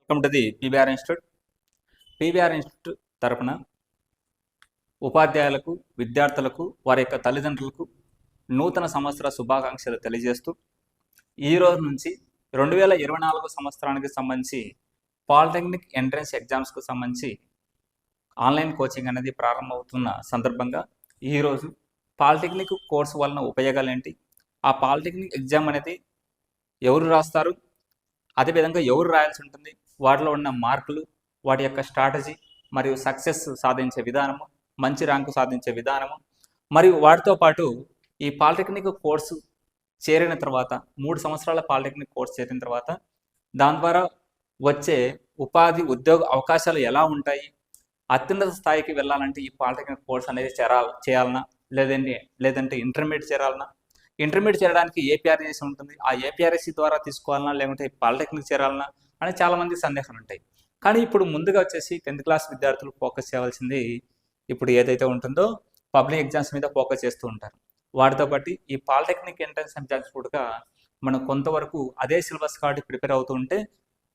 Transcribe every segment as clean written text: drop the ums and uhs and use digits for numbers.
Welcome to the PVR institute. PVR institute తరపున ఉపాధ్యాయులకు, విద్యార్థులకు, వారి యొక్క తల్లిదండ్రులకు నూతన సంవత్సర శుభాకాంక్షలు తెలియజేస్తూ ఈ రోజు నుంచి 2024 సంవత్సరానికి సంబంధించి పాలిటెక్నిక్ ఎంట్రన్స్ ఎగ్జామ్స్కు సంబంధించి ఆన్లైన్ కోచింగ్ అనేది ప్రారంభమవుతున్న సందర్భంగా ఈరోజు పాలిటెక్నిక్ కోర్సు వలన ఉపయోగాలు ఏంటి, ఆ పాలిటెక్నిక్ ఎగ్జామ్ అనేది ఎవరు రాస్తారు, అదేవిధంగా ఎవరు రాయాల్సి ఉంటుంది, వాటిలో ఉన్న మార్కులు, వాటి యొక్క స్ట్రాటజీ మరియు సక్సెస్ సాధించే విధానము, మంచి ర్యాంకు సాధించే విధానము, మరియు వాటితో పాటు ఈ పాలిటెక్నిక్ కోర్సు చేరిన తర్వాత 3 సంవత్సరాల పాలిటెక్నిక్ కోర్సు చేరిన తర్వాత దాని ద్వారా వచ్చే ఉద్యోగ అవకాశాలు ఎలా ఉంటాయి, అత్యున్నత స్థాయికి వెళ్ళాలంటే ఈ పాలిటెక్నిక్ కోర్స్ అనేది చేయాలన్నా లేదంటే ఇంటర్మీడియట్ చేరాలన్నా, ఇంటర్మీడియట్ చేరడానికి ఏపీఆర్ఎస్సీ ఉంటుంది, ఆ ఏపీఆర్ఎస్సీ ద్వారా తీసుకోవాలన్నా లేకుంటే పాలిటెక్నిక్ చేరాలన్నా అని చాలామంది సందేహాలు ఉంటాయి. కానీ ఇప్పుడు ముందుగా వచ్చేసి 10th క్లాస్ విద్యార్థులు ఫోకస్ చేయవలసింది ఇప్పుడు ఏదైతే ఉంటుందో పబ్లిక్ ఎగ్జామ్స్ మీద ఫోకస్ చేస్తూ ఉంటారు. వాటితో పాటు ఈ పాలిటెక్నిక్ ఎంట్రన్స్ ఎగ్జామ్స్ కూడా మనం కొంతవరకు అదే సిలబస్ కాబట్టి ప్రిపేర్ అవుతూ ఉంటే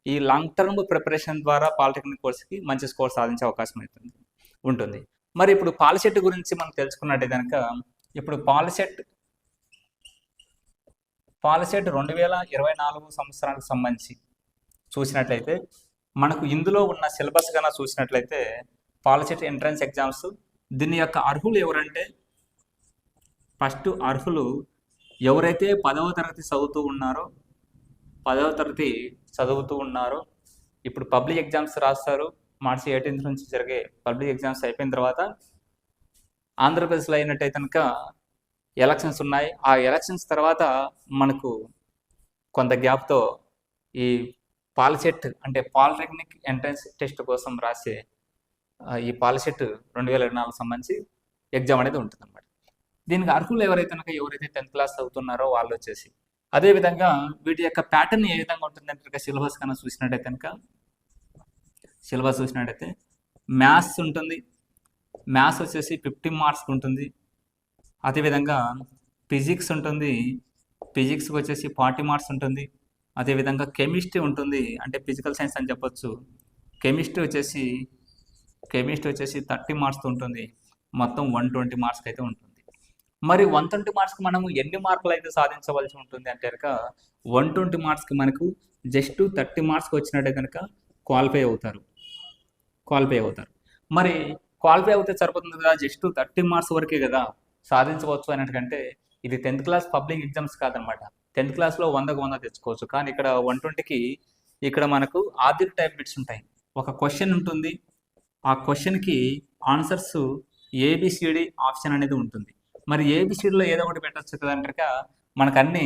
ఈ లాంగ్ టర్మ్ ప్రిపరేషన్ ద్వారా పాలిటెక్నిక్ కోర్స్కి మంచి స్కోర్ సాధించే అవకాశం ఉంటుంది. మరి ఇప్పుడు పాలిసెట్ గురించి మనం తెలుసుకున్నట్టే కనుక ఇప్పుడు పాలిసెట్ 2024 సంవత్సరానికి సంబంధించి చూసినట్లయితే మనకు ఇందులో ఉన్న సిలబస్ కన్నా చూసినట్లయితే పాలిసెట్ ఎంట్రన్స్ ఎగ్జామ్స్ దీని యొక్క అర్హులు ఎవరంటే, ఫస్ట్ అర్హులు ఎవరైతే 10వ తరగతి చదువుతూ ఉన్నారో ఇప్పుడు పబ్లిక్ ఎగ్జామ్స్ రాస్తారు. మార్చి 18 నుంచి జరిగే పబ్లిక్ ఎగ్జామ్స్ అయిపోయిన తర్వాత ఆంధ్రప్రదేశ్లో అయినట్టయితే కనుక ఎలక్షన్స్ ఉన్నాయి. ఆ ఎలక్షన్స్ తర్వాత మనకు కొంత గ్యాప్తో ఈ పాలిసెట్ అంటే పాలిటెక్నిక్ ఎంట్రన్స్ టెస్ట్ కోసం రాసే ఈ పాలిసెట్ 2024 సంబంధించి ఎగ్జామ్ అనేది ఉంటుంది అన్నమాట. దీనికి అర్హులు ఎవరైతే 10th క్లాస్ చదువుతున్నారో వాళ్ళు వచ్చేసి, అదేవిధంగా వీటి యొక్క ప్యాటర్న్ ఏ విధంగా ఉంటుందంటే సిలబస్ కన్నా చూసినట్టయితే మ్యాథ్స్ ఉంటుంది, మ్యాథ్స్ వచ్చేసి 50 మార్క్స్కి ఉంటుంది. అదేవిధంగా ఫిజిక్స్ ఉంటుంది, ఫిజిక్స్కి వచ్చేసి 40 మార్క్స్ ఉంటుంది. అదేవిధంగా కెమిస్ట్రీ ఉంటుంది, అంటే ఫిజికల్ సైన్స్ అని చెప్పొచ్చు. కెమిస్ట్రీ వచ్చేసి 30 మార్క్స్ ఉంటుంది. మొత్తం 120 మార్క్స్ అయితే ఉంటుంది. మరి 120 మార్క్స్కి మనము ఎన్ని మార్కులు అయితే సాధించవలసి ఉంటుంది అంటే కనుక 120 మార్క్స్కి మనకు జస్ట్ 30 మార్క్స్కి వచ్చినట్టే కనుక క్వాలిఫై అవుతారు. మరి క్వాలిఫై అవుతే సరిపోతుంది కదా, జస్ట్ 30 మార్క్స్ వరకే కదా సాధించవచ్చు అన్నట్టుకంటే ఇది 10th క్లాస్ పబ్లిక్ ఎగ్జామ్స్ కాదనమాట. 10th క్లాస్లో 100కు 100 తెచ్చుకోవచ్చు. కానీ ఇక్కడ 120కి ఇక్కడ మనకు ఆబ్జెక్ట్ టైప్ బిట్స్ ఉంటాయి. ఒక క్వశ్చన్ ఉంటుంది, ఆ క్వశ్చన్కి ఆన్సర్స్ ఏబిసిడి ఆప్షన్ అనేది ఉంటుంది. మరి ఏబిసిడిలో ఏదో ఒకటి పెట్టచ్చు కదా అంటే మనకు అన్నీ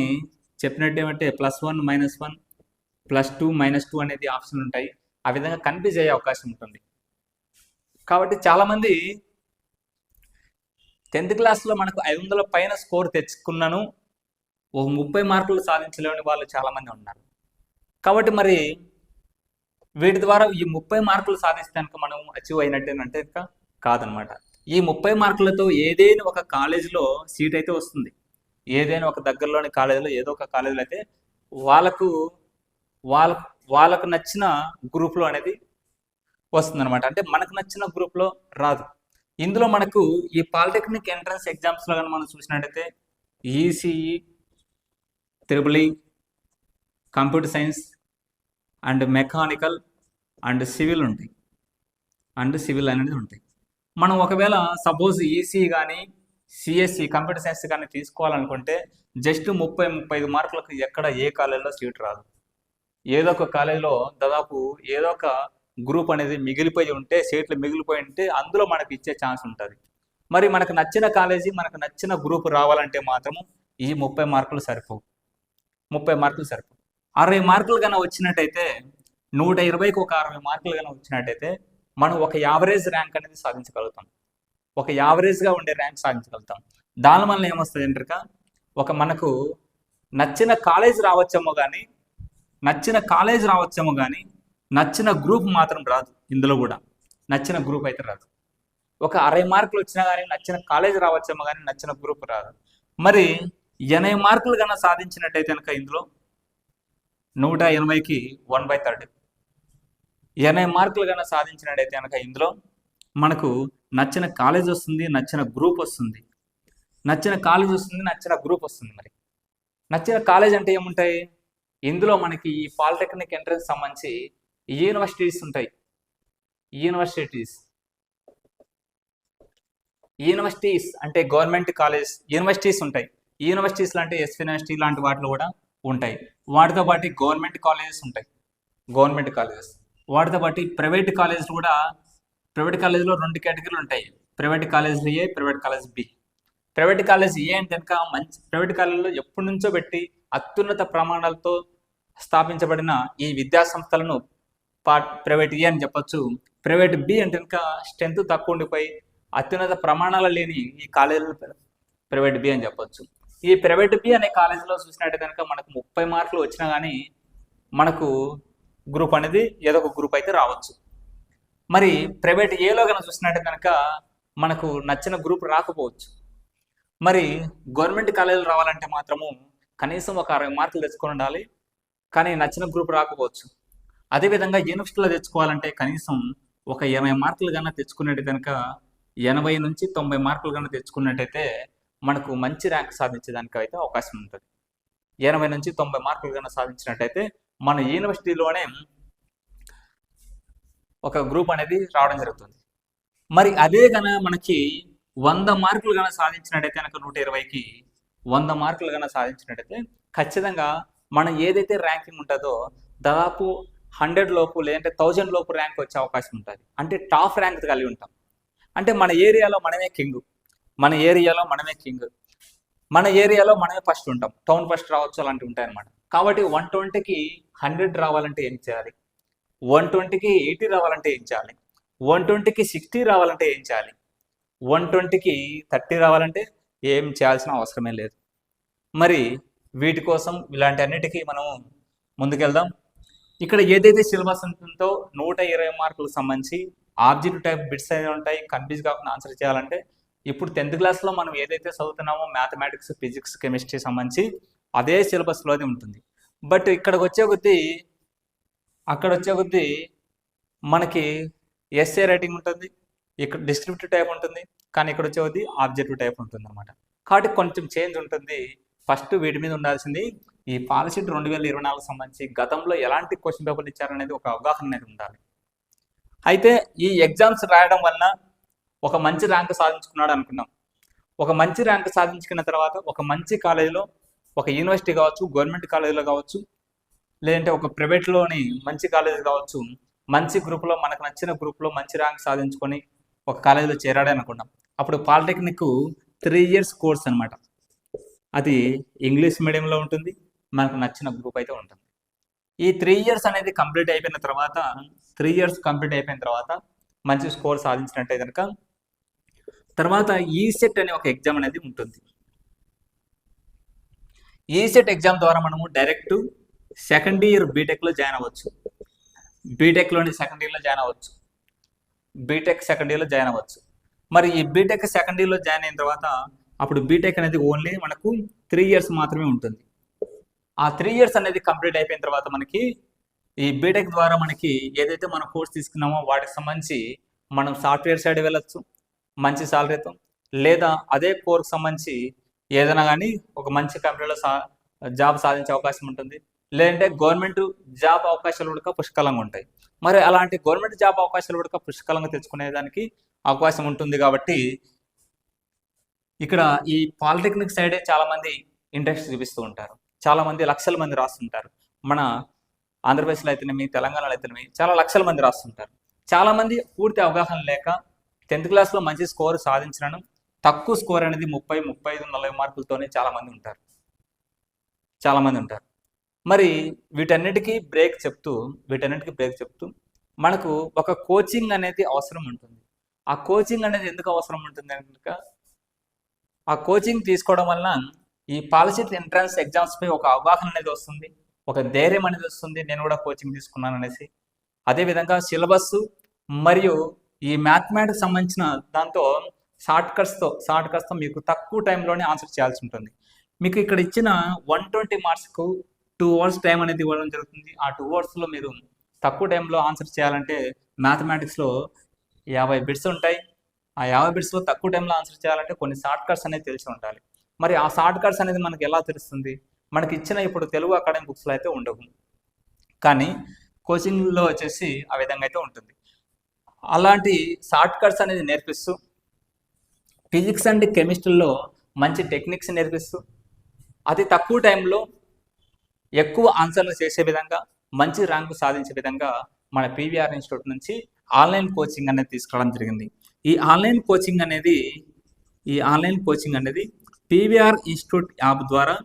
చెప్పినట్టు ఏమంటే +1 -1 +2 -2 అనేది ఆప్షన్ ఉంటాయి. ఆ విధంగా కన్ఫ్యూజ్ అయ్యే అవకాశం ఉంటుంది. కాబట్టి చాలామంది 10th క్లాస్లో మనకు 500 పైన స్కోర్ తెచ్చుకున్నాను, ఒక 30 మార్కులు సాధించలేని వాళ్ళు చాలామంది ఉన్నారు. కాబట్టి మరి వీటి ద్వారా ఈ 30 మార్కులు సాధిస్తానికి మనం అచీవ్ అయినట్టేనంటే కాదనమాట. ఈ 30 మార్కులతో ఏదైనా ఒక కాలేజీలో సీట్ అయితే వస్తుంది. ఏదైనా ఒక దగ్గరలోని కాలేజీలో ఏదో ఒక కాలేజీలో అయితే వాళ్ళకు నచ్చిన గ్రూప్లో అనేది వస్తుందన్నమాట. అంటే మనకు నచ్చిన గ్రూప్లో రాదు. ఇందులో మనకు ఈ పాలిటెక్నిక్ ఎంట్రన్స్ ఎగ్జామ్స్లో కానీ మనం చూసినట్టయితే ECE, triple computer science and mechanical and civil ఉంటాయి, అనేది ఉంటాయి. మనం ఒకవేళ సపోజ్ ఈసీ కానీ సిఎస్సి కంప్యూటర్ సైన్స్ కానీ తీసుకోవాలనుకుంటే జస్ట్ 30-35 మార్కులకు ఎక్కడ ఏ కాలేజీలో సీట్ రాదు. ఏదో ఒక కాలేజీలో దాదాపు ఏదో ఒక గ్రూప్ అనేది మిగిలిపోయి ఉంటే, సీట్లు మిగిలిపోయి ఉంటే అందులో మనకు ఇచ్చే ఛాన్స్ ఉంటుంది. మరి మనకు నచ్చిన కాలేజీ, మనకు నచ్చిన గ్రూప్ రావాలంటే మాత్రము ఈ 30 మార్కులు సరిపోవు. 60 మార్కులు కన్నా వచ్చినట్టయితే 120కి ఒక 60 మార్కులు కన్నా వచ్చినట్టయితే మనం ఒక యావరేజ్ ర్యాంక్ అనేది సాధించగలుగుతాం. ఒక యావరేజ్గా ఉండే ర్యాంక్ సాధించగలుగుతాం. దానివల్ల ఏమొస్తుంది అంటే మనకు నచ్చిన కాలేజ్ రావచ్చేమో కానీ నచ్చిన గ్రూప్ మాత్రం రాదు. ఇందులో కూడా నచ్చిన గ్రూప్ అయితే రాదు. ఒక 60 మార్కులు వచ్చినా కానీ నచ్చిన కాలేజ్ రావచ్చేమో కానీ నచ్చిన గ్రూప్ రాదు. మరి 80 మార్కులు కన్నా సాధించినట్టయితే కనుక ఇందులో 180కి 1/30 20 మార్కులు కన్నా సాధించినట్టయితే కనుక ఇందులో మనకు నచ్చిన కాలేజ్ వస్తుంది, నచ్చిన గ్రూప్ వస్తుంది. నచ్చిన కాలేజ్ వస్తుంది, నచ్చిన గ్రూప్ వస్తుంది. మరి నచ్చిన కాలేజ్ అంటే ఏముంటాయి? ఇందులో మనకి ఈ పాలిటెక్నిక్ ఎంట్రన్స్ సంబంధించి యూనివర్సిటీస్ ఉంటాయి. యూనివర్సిటీస్ అంటే గవర్నమెంట్ కాలేజ్ యూనివర్సిటీస్ ఉంటాయి. యూనివర్సిటీస్ లాంటి ఎస్వి యూనివర్సిటీ లాంటి వాటిలో కూడా ఉంటాయి. వాటితో పాటు గవర్నమెంట్ కాలేజెస్ ఉంటాయి. వాటితో పాటు ప్రైవేట్ కాలేజెస్ కూడా. ప్రైవేట్ కాలేజీలో 2 కేటగిరీలు ఉంటాయి. Private college A, private college B. Private college A అంటే కనుక మంచి ప్రైవేట్ కాలేజీలో ఎప్పటి నుంచో పెట్టి అత్యున్నత ప్రమాణాలతో స్థాపించబడిన ఈ విద్యా సంస్థలను ప్రైవేట్ ఏ అని చెప్పొచ్చు. ప్రైవేట్ బి అంటే కనుక స్ట్రెంత్ తక్కువ ఉండిపోయి అత్యున్నత ప్రమాణాలు లేని ఈ కాలేజీలు ప్రైవేట్ బి అని చెప్పొచ్చు. ఈ ప్రైవేట్ బి అనే కాలేజీలో చూసినట్టు కనుక మనకు 30 మార్కులు వచ్చినా కానీ మనకు గ్రూప్ అనేది ఏదో ఒక గ్రూప్ అయితే రావచ్చు. మరి ప్రైవేట్ ఏలో కనుక చూసినట్టు కనుక మనకు నచ్చిన గ్రూప్ రాకపోవచ్చు. మరి గవర్నమెంట్ కాలేజీలు రావాలంటే మాత్రము కనీసం ఒక 60 మార్కులు తెచ్చుకొని ఉండాలి, కానీ నచ్చిన గ్రూప్ రాకపోవచ్చు. అదేవిధంగా యూనివర్సిటీలో తెచ్చుకోవాలంటే కనీసం ఒక 80 మార్కులు కన్నా తెచ్చుకున్నట్టు కనుక 80 నుంచి 90 మార్కులు కన్నా తెచ్చుకున్నట్టయితే మనకు మంచి ర్యాంక్ సాధించడానికి అయితే అవకాశం ఉంటుంది. 80 నుంచి 90 మార్కులు కన్నా సాధించినట్టయితే మన యూనివర్సిటీలోనే ఒక గ్రూప్ అనేది రావడం జరుగుతుంది. మరి అదే కనుక మనకి 100 మార్కులు కనుక సాధించినట్టయితే కనుక 120కి 100 మార్కులు కనుక సాధించినట్టయితే ఖచ్చితంగా మనం ఏదైతే ర్యాంకింగ్ ఉంటుందో దాదాపు 100 లోపు లేదంటే 1000 లోపు ర్యాంక్ వచ్చే అవకాశం ఉంటుంది. అంటే టాప్ ర్యాంక్ కలిగి ఉంటాం. అంటే మన ఏరియాలో మనమే కింగ్, మన ఏరియాలో మనమే ఫస్ట్ ఉంటాం. టౌన్ ఫస్ట్ రావచ్చు, అలాంటివి ఉంటాయి అన్నమాట. కాబట్టి 120కి 100 రావాలంటే ఏం చేయాలి? 120కి 80 రావాలంటే ఏం చేయాలి? 120కి 60 రావాలంటే ఏం చేయాలి? 120కి 30 రావాలంటే ఏం చేయాల్సిన అవసరమే లేదు. మరి వీటి కోసం ఇలాంటి అన్నిటికీ మనం ముందుకెళ్దాం. ఇక్కడ ఏదైతే సిలబస్ ఉంటుందో 120 మార్కులకు సంబంధించి ఆబ్జెక్టివ్ టైప్ బిట్స్ అనేవి ఉంటాయి. కన్ఫ్యూజ్ కాకుండా ఆన్సర్ చేయాలంటే ఇప్పుడు 10th క్లాస్లో మనం ఏదైతే చదువుతున్నామో మ్యాథమెటిక్స్, ఫిజిక్స్, కెమిస్ట్రీ సంబంధించి అదే సిలబస్లోనే ఉంటుంది. బట్ అక్కడ వచ్చే కొద్దీ మనకి ఎస్ఏ రైటింగ్ ఉంటుంది, ఇక్కడ డిస్క్రిప్టివ్ టైప్ ఉంటుంది, కానీ ఇక్కడ వచ్చే కొద్దీ ఆబ్జెక్టివ్ టైప్ ఉంటుంది అనమాట. కాబట్టి కొంచెం చేంజ్ ఉంటుంది. ఫస్ట్ వీటి మీద ఉండాల్సింది ఈ పాలసీట్ 2024 సంబంధించి గతంలో ఎలాంటి క్వశ్చన్ పేపర్లు ఇచ్చారనేది ఒక అవగాహన అనేది ఉండాలి. అయితే ఈ ఎగ్జామ్స్ రాయడం వలన ఒక మంచి ర్యాంక్ సాధించుకున్నాడు అనుకున్నాం. ఒక మంచి ర్యాంక్ సాధించుకున్న తర్వాత ఒక మంచి కాలేజీలో, ఒక యూనివర్సిటీ కావచ్చు, గవర్నమెంట్ కాలేజీలో కావచ్చు, లేదంటే ఒక ప్రైవేట్లోని మంచి కాలేజీ కావచ్చు, మంచి గ్రూప్లో మనకు నచ్చిన గ్రూప్లో మంచి ర్యాంక్ సాధించుకొని ఒక కాలేజీలో చేరాడే అనుకున్నాం. అప్పుడు పాలిటెక్నిక్ 3 years కోర్స్ అనమాట. అది ఇంగ్లీష్ మీడియంలో ఉంటుంది, మనకు నచ్చిన గ్రూప్ అయితే ఉంటుంది. ఈ 3 years అనేది కంప్లీట్ అయిపోయిన తర్వాత మంచి స్కోర్ సాధించినట్టే కనుక తర్వాత ఈసెట్ అనే ఒక ఎగ్జామ్ అనేది ఉంటుంది. ఈసెట్ ఎగ్జామ్ ద్వారా మనము డైరెక్ట్ సెకండ్ ఇయర్ బీటెక్లో జాయిన్ అవ్వచ్చు. బీటెక్లోని సెకండ్ ఇయర్లో జాయిన్ అవ్వచ్చు. మరి ఈ బీటెక్ సెకండ్ ఇయర్లో జాయిన్ అయిన తర్వాత అప్పుడు బీటెక్ అనేది ఓన్లీ మనకు 3 years మాత్రమే ఉంటుంది. ఆ 3 years అనేది కంప్లీట్ అయిపోయిన తర్వాత మనకి ఈ బీటెక్ ద్వారా మనకి ఏదైతే మనం కోర్స్ తీసుకున్నామో వాటికి సంబంధించి మనం సాఫ్ట్వేర్ సైడ్ వెళ్ళొచ్చు మంచి సాలరీతో, లేదా అదే కోర్స్ సంబంధించి ఏదైనా కానీ ఒక మంచి కంపెనీలో జాబ్ సాధించే అవకాశం ఉంటుంది. లేదంటే గవర్నమెంట్ జాబ్ అవకాశాలు కూడా పుష్కలంగా ఉంటాయి. మరి అలాంటి గవర్నమెంట్ జాబ్ అవకాశాలు కూడా పుష్కలంగా తెచ్చుకునేదానికి అవకాశం ఉంటుంది. కాబట్టి ఇక్కడ ఈ పాలిటెక్నిక్ సైడే చాలామంది ఇంట్రెస్ట్ చూపిస్తూ ఉంటారు. చాలామంది లక్షల మంది రాస్తుంటారు. మన ఆంధ్రప్రదేశ్లో అయితేనేమి, తెలంగాణలో అయితేనేమి చాలా లక్షల మంది రాస్తుంటారు. చాలామంది పూర్తి అవగాహన లేక 10th క్లాస్లో మంచి స్కోర్ సాధించడం, తక్కువ స్కోర్ అనేది 30, 35, 40 మార్కులతోనే చాలామంది ఉంటారు. మరి వీటన్నిటికీ బ్రేక్ చెప్తూ మనకు ఒక కోచింగ్ అనేది అవసరం ఉంటుంది. ఆ కోచింగ్ అనేది ఎందుకు అవసరం ఉంటుంది కనుక ఆ కోచింగ్ తీసుకోవడం వలన ఈ పాలసీట్ ఎంట్రన్స్ ఎగ్జామ్స్ పై ఒక అవగాహన అనేది వస్తుంది, ఒక ధైర్యం అనేది వస్తుంది. నేను కూడా కోచింగ్ తీసుకున్నాను అనేసి. అదేవిధంగా సిలబస్ మరియు ఈ మ్యాథమెటిక్స్ సంబంధించిన దాంతో షార్ట్ కట్స్తో మీకు తక్కువ టైంలోనే ఆన్సర్ చేయాల్సి ఉంటుంది. మీకు ఇక్కడ ఇచ్చిన 120 మార్క్స్కు 2 hours టైం అనేది ఇవ్వడం జరుగుతుంది. ఆ 2 hours మీరు తక్కువ టైంలో ఆన్సర్ చేయాలంటే మ్యాథమెటిక్స్లో 50 బిట్స్ ఉంటాయి. ఆ 50 బిట్స్లో తక్కువ టైంలో ఆన్సర్ చేయాలంటే కొన్ని షార్ట్ కట్స్ అనేది తెలిసి ఉండాలి. మరి ఆ షార్ట్ కట్స్ అనేది మనకి ఎలా తెలుస్తుంది? మనకి ఇచ్చిన ఇప్పుడు తెలుగు అకాడమీ బుక్స్లో అయితే ఉండవు, కానీ కోచింగ్లో వచ్చేసి ఆ విధంగా అయితే ఉంటుంది. అలాంటి షార్ట్ కట్స్ అనేది నేర్పిస్తూ ఫిజిక్స్ అండ్ కెమిస్ట్రీలో మంచి టెక్నిక్స్ నేర్పిస్తూ అతి తక్కువ టైంలో ఎక్కువ ఆన్సర్లు చేసే విధంగా మంచి ర్యాంకు సాధించే విధంగా మన పీవీఆర్ ఇన్స్టిట్యూట్ నుంచి ఆన్లైన్ కోచింగ్ అనేది తీసుకోవడం జరిగింది. ఈ ఆన్లైన్ కోచింగ్ అనేది పీవీఆర్ ఇన్స్టిట్యూట్ యాప్ ద్వారా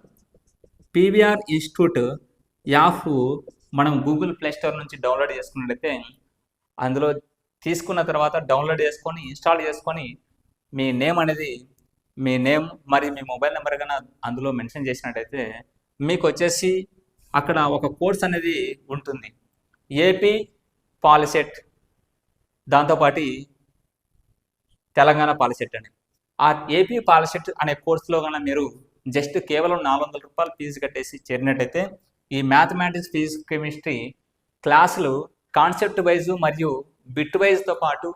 పీవీఆర్ ఇన్స్టిట్యూట్ యాప్ మనం గూగుల్ ప్లే స్టోర్ నుంచి డౌన్లోడ్ చేసుకున్నట్లయితే అందులో తీసుకున్న తర్వాత డౌన్లోడ్ చేసుకొని ఇన్స్టాల్ చేసుకొని మీ నేమ్ మరియు మీ మొబైల్ నెంబర్ కన్నా అందులో మెన్షన్ చేసినట్టయితే మీకు వచ్చేసి అక్కడ ఒక కోర్స్ అనేది ఉంటుంది, ఏపీ పాలిసెట్, దాంతోపాటు తెలంగాణ పాలిసెట్ అని. ఆ ఏపీ పాలిసెట్ అనే కోర్సులో కన్నా మీరు జస్ట్ కేవలం 400 రూపాయలు ఫీజు కట్టేసి చేరినట్టయితే ఈ మ్యాథమెటిక్స్, ఫిజిక్స్, కెమిస్ట్రీ క్లాసులు కాన్సెప్ట్ వైజ్ మరియు బిట్ వైజ్తో పాటు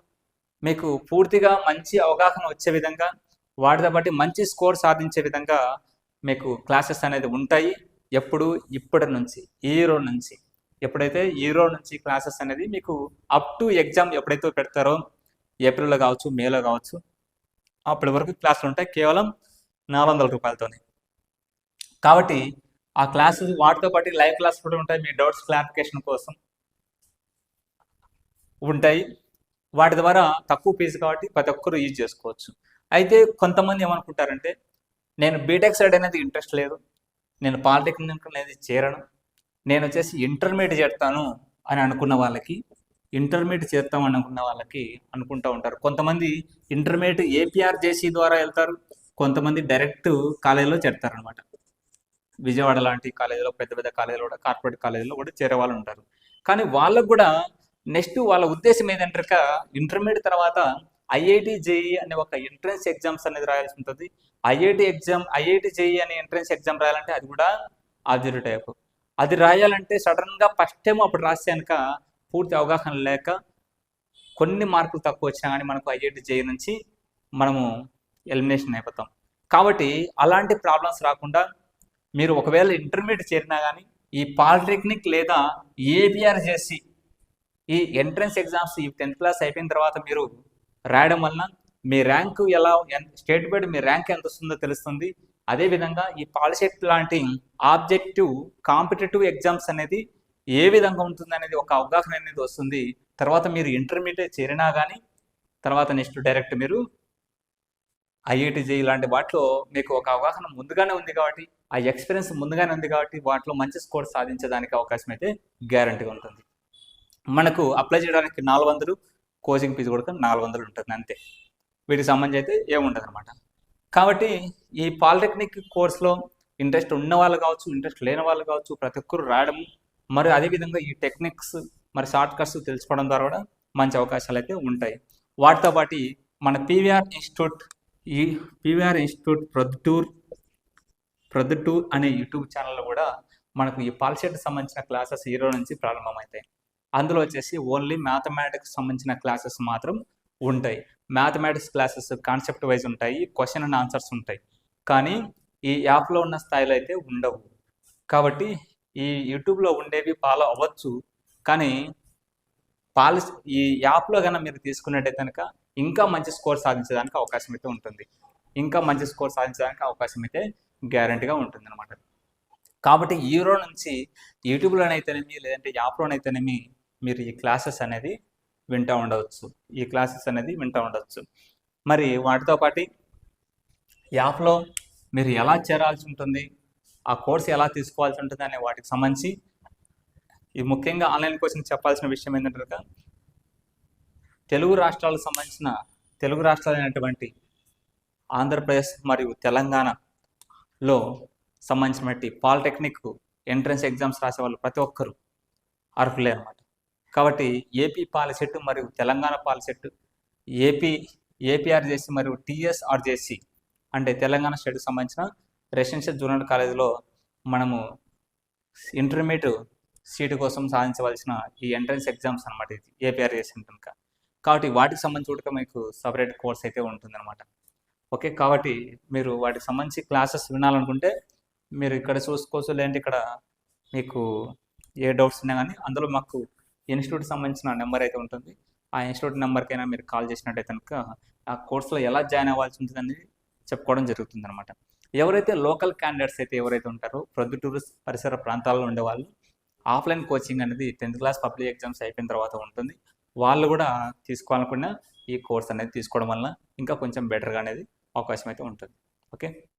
మీకు పూర్తిగా మంచి అవగాహన వచ్చే విధంగా, వాటితో పాటు మంచి స్కోర్ సాధించే విధంగా మీకు క్లాసెస్ అనేది ఉంటాయి. ఇప్పటి నుంచి ఈ రోజు నుంచి ఎప్పుడైతే ఈ రోజు నుంచి క్లాసెస్ అనేది మీకు అప్ టు ఎగ్జామ్ ఎప్పుడైతే పెడతారో ఏప్రిల్లో కావచ్చు, మేలో కావచ్చు, అప్పటి వరకు క్లాసులు ఉంటాయి కేవలం 400 రూపాయలతోనే. కాబట్టి ఆ క్లాసెస్ వాటితో పాటు లైవ్ క్లాస్ కూడా ఉంటాయి, మీ డౌట్స్ క్లారిఫికేషన్ కోసం ఉంటాయి. వాటి ద్వారా తక్కువ ఫీజు కాబట్టి ప్రతి ఒక్కరు యూజ్ చేసుకోవచ్చు. అయితే కొంతమంది ఏమనుకుంటారంటే నేను బీటెక్ సైడ్ అనేది ఇంట్రెస్ట్ లేదు, నేను పాలిటెక్నిక్ అనేది చేరను, నేను వచ్చేసి ఇంటర్మీడియట్ చేస్తాను అని అనుకున్న వాళ్ళకి అనుకుంటూ ఉంటారు. కొంతమంది ఇంటర్మీడియట్ ఏపీఆర్ జేసీ ద్వారా వెళ్తారు, కొంతమంది డైరెక్ట్ కాలేజీలో చేరుతారు అనమాట. విజయవాడ లాంటి కాలేజీలో, పెద్ద పెద్ద కాలేజీలో కూడా, కార్పొరేట్ కాలేజీలో కూడా చేరే వాళ్ళు ఉంటారు. కానీ వాళ్ళకు కూడా నెక్స్ట్ వాళ్ళ ఉద్దేశం ఏంటంటే ఇంటర్మీడియట్ తర్వాత ఐఐటి జేఈ అనే ఒక ఎంట్రన్స్ ఎగ్జామ్స్ అనేది రాయాల్సి ఉంటుంది. ఐఐటి జేఈ అనే ఎంట్రన్స్ ఎగ్జామ్ రాయాలంటే అది కూడా ఆబ్జెక్టివ్ టైప్. అది రాయాలంటే సడన్గా ఫస్ట్ టైం అప్పుడు రాసాక పూర్తి అవగాహన లేక కొన్ని మార్కులు తక్కువ వచ్చినా కానీ మనకు ఐఐటి జేఈ నుంచి మనము ఎలిమినేషన్ అయిపోతాం. కాబట్టి అలాంటి ప్రాబ్లమ్స్ రాకుండా మీరు ఒకవేళ ఇంటర్మీడియట్ చేరినా కానీ ఈ పాలిటెక్నిక్ లేదా ఏపీఆర్ జేసీ ఈ ఎంట్రన్స్ ఎగ్జామ్స్ ఈ 10th క్లాస్ అయిపోయిన తర్వాత మీరు రాయడం వలన మీ ర్యాంకు స్టేట్ బైడ్ మీ ర్యాంక్ ఎంత వస్తుందో తెలుస్తుంది. అదేవిధంగా ఈ పాలిసెట్ లాంటి ఆబ్జెక్టివ్ కాంపిటేటివ్ ఎగ్జామ్స్ అనేది ఏ విధంగా ఉంటుంది అనేది ఒక అవగాహన అనేది వస్తుంది. తర్వాత మీరు ఇంటర్మీడియట్ చేరినా కానీ తర్వాత నెక్స్ట్ డైరెక్ట్ మీరు ఐఐటి జేఈ లాంటి వాటిలో మీకు ఒక అవగాహన ముందుగానే ఉంది కాబట్టి, ఆ ఎక్స్పీరియన్స్ ముందుగానే ఉంది కాబట్టి వాటిలో మంచి స్కోర్ సాధించడానికి అవకాశం అయితే గ్యారంటీగా ఉంటుంది. మనకు అప్లై చేయడానికి 400, కోచింగ్ ఫీజు కూడా 400 ఉంటుంది అంతే. వీటికి సంబంధించి అయితే ఏముండదు అనమాట. కాబట్టి ఈ పాలిటెక్నిక్ కోర్సులో ఇంట్రెస్ట్ ఉన్న వాళ్ళు కావచ్చు, ఇంట్రెస్ట్ లేని వాళ్ళు కావచ్చు, ప్రతి ఒక్కరు రాయడం, మరి అదేవిధంగా ఈ టెక్నిక్స్ మరి షార్ట్ కట్స్ తెలుసుకోవడం ద్వారా కూడా మంచి అవకాశాలు అయితే ఉంటాయి. వాటితో పాటు మన పీవీఆర్ ఇన్స్టిట్యూట్ ప్రొద్దుటూర్ అనే యూట్యూబ్ ఛానల్లో కూడా మనకు ఈ పాలిసెట్ సంబంధించిన క్లాసెస్ ఈ రోజు నుంచి ప్రారంభమవుతాయి. అందులో వచ్చేసి ఓన్లీ మ్యాథమెటిక్స్ సంబంధించిన క్లాసెస్ మాత్రం ఉంటాయి. మ్యాథమెటిక్స్ క్లాసెస్ కాన్సెప్ట్ వైజ్ ఉంటాయి, క్వశ్చన్ అండ్ ఆన్సర్స్ ఉంటాయి. కానీ ఈ యాప్లో ఉన్న స్థాయిలో అయితే ఉండవు. కాబట్టి ఈ యూట్యూబ్లో ఉండేవి ఫాలో అవ్వచ్చు, కానీ ఈ యాప్లో కనుక మీరు తీసుకున్నట్టయితే కనుక ఇంకా మంచి స్కోర్ సాధించడానికి అవకాశం అయితే ఉంటుంది. గ్యారంటీగా ఉంటుంది అనమాట. కాబట్టి ఈ రోజు నుంచి యూట్యూబ్లోనైతేనేమి లేదంటే యాప్లోనైతేనేమి మీరు ఈ క్లాసెస్ అనేది వింటూ ఉండవచ్చు. మరి వాటితో పాటు యాప్లో మీరు ఎలా చేరాల్సి ఉంటుంది, ఆ కోర్స్ ఎలా తీసుకోవాల్సి ఉంటుంది అనే వాటికి సంబంధించి ఈ ముఖ్యంగా ఆన్లైన్ కోచింగ్ చెప్పాల్సిన విషయం ఏంటంటే తెలుగు రాష్ట్రాలైనటువంటి ఆంధ్రప్రదేశ్ మరియు తెలంగాణలో సంబంధించినటువంటి పాలిటెక్నిక్ ఎంట్రన్స్ ఎగ్జామ్స్ రాసే వాళ్ళు ప్రతి ఒక్కరు అర్హులే అనమాట. కాబట్టి ఏపీ పాలిసెట్ మరియు తెలంగాణ పాలిసెట్, ఏపీఆర్ జేసీ మరియు టీఎస్ఆర్ జేసీ అంటే తెలంగాణ స్టేట్కి సంబంధించిన రెసిడెన్షియల్ జూనియర్ కాలేజీలో మనము ఇంటర్మీడియట్ సీటు కోసం సాధించవలసిన ఈ ఎంట్రన్స్ ఎగ్జామ్స్ అనమాట, ఇది ఏపీఆర్ఎస్ కనుక. కాబట్టి వాటికి సంబంధించి కూడా మీకు సపరేట్ కోర్స్ అయితే ఉంటుందన్నమాట. ఓకే, కాబట్టి మీరు వాటికి సంబంధించి క్లాసెస్ వినాలనుకుంటే మీరు ఇక్కడ చూసుకోవచ్చు, లేదంటే ఇక్కడ మీకు ఏ డౌట్స్ ఉన్నా కానీ అందులో మాకు ఇన్స్టిట్యూట్కి సంబంధించిన నెంబర్ అయితే ఉంటుంది. ఆ ఇన్స్టిట్యూట్ నెంబర్కైనా మీరు కాల్ చేసినట్టయితే కనుక ఆ కోర్సులో ఎలా జాయిన్ అవ్వాల్సి ఉంటుంది అనేది చెప్పుకోవడం జరుగుతుంది అనమాట. ఎవరైతే లోకల్ క్యాండిడేట్స్ అయితే ఎవరైతే ఉంటారో ప్రొద్దుటూరు పరిసర ప్రాంతాల్లో ఉండేవాళ్ళు, ఆఫ్లైన్ కోచింగ్ అనేది 10th క్లాస్ పబ్లిక్ ఎగ్జామ్స్ అయిపోయిన తర్వాత ఉంటుంది. వాళ్ళు కూడా తీసుకోవాలనుకున్న ఈ కోర్స్ అనేది తీసుకోవడం వల్ల ఇంకా కొంచెం బెటర్గా అనేది అవకాశం అయితే ఉంటుంది. ఓకే.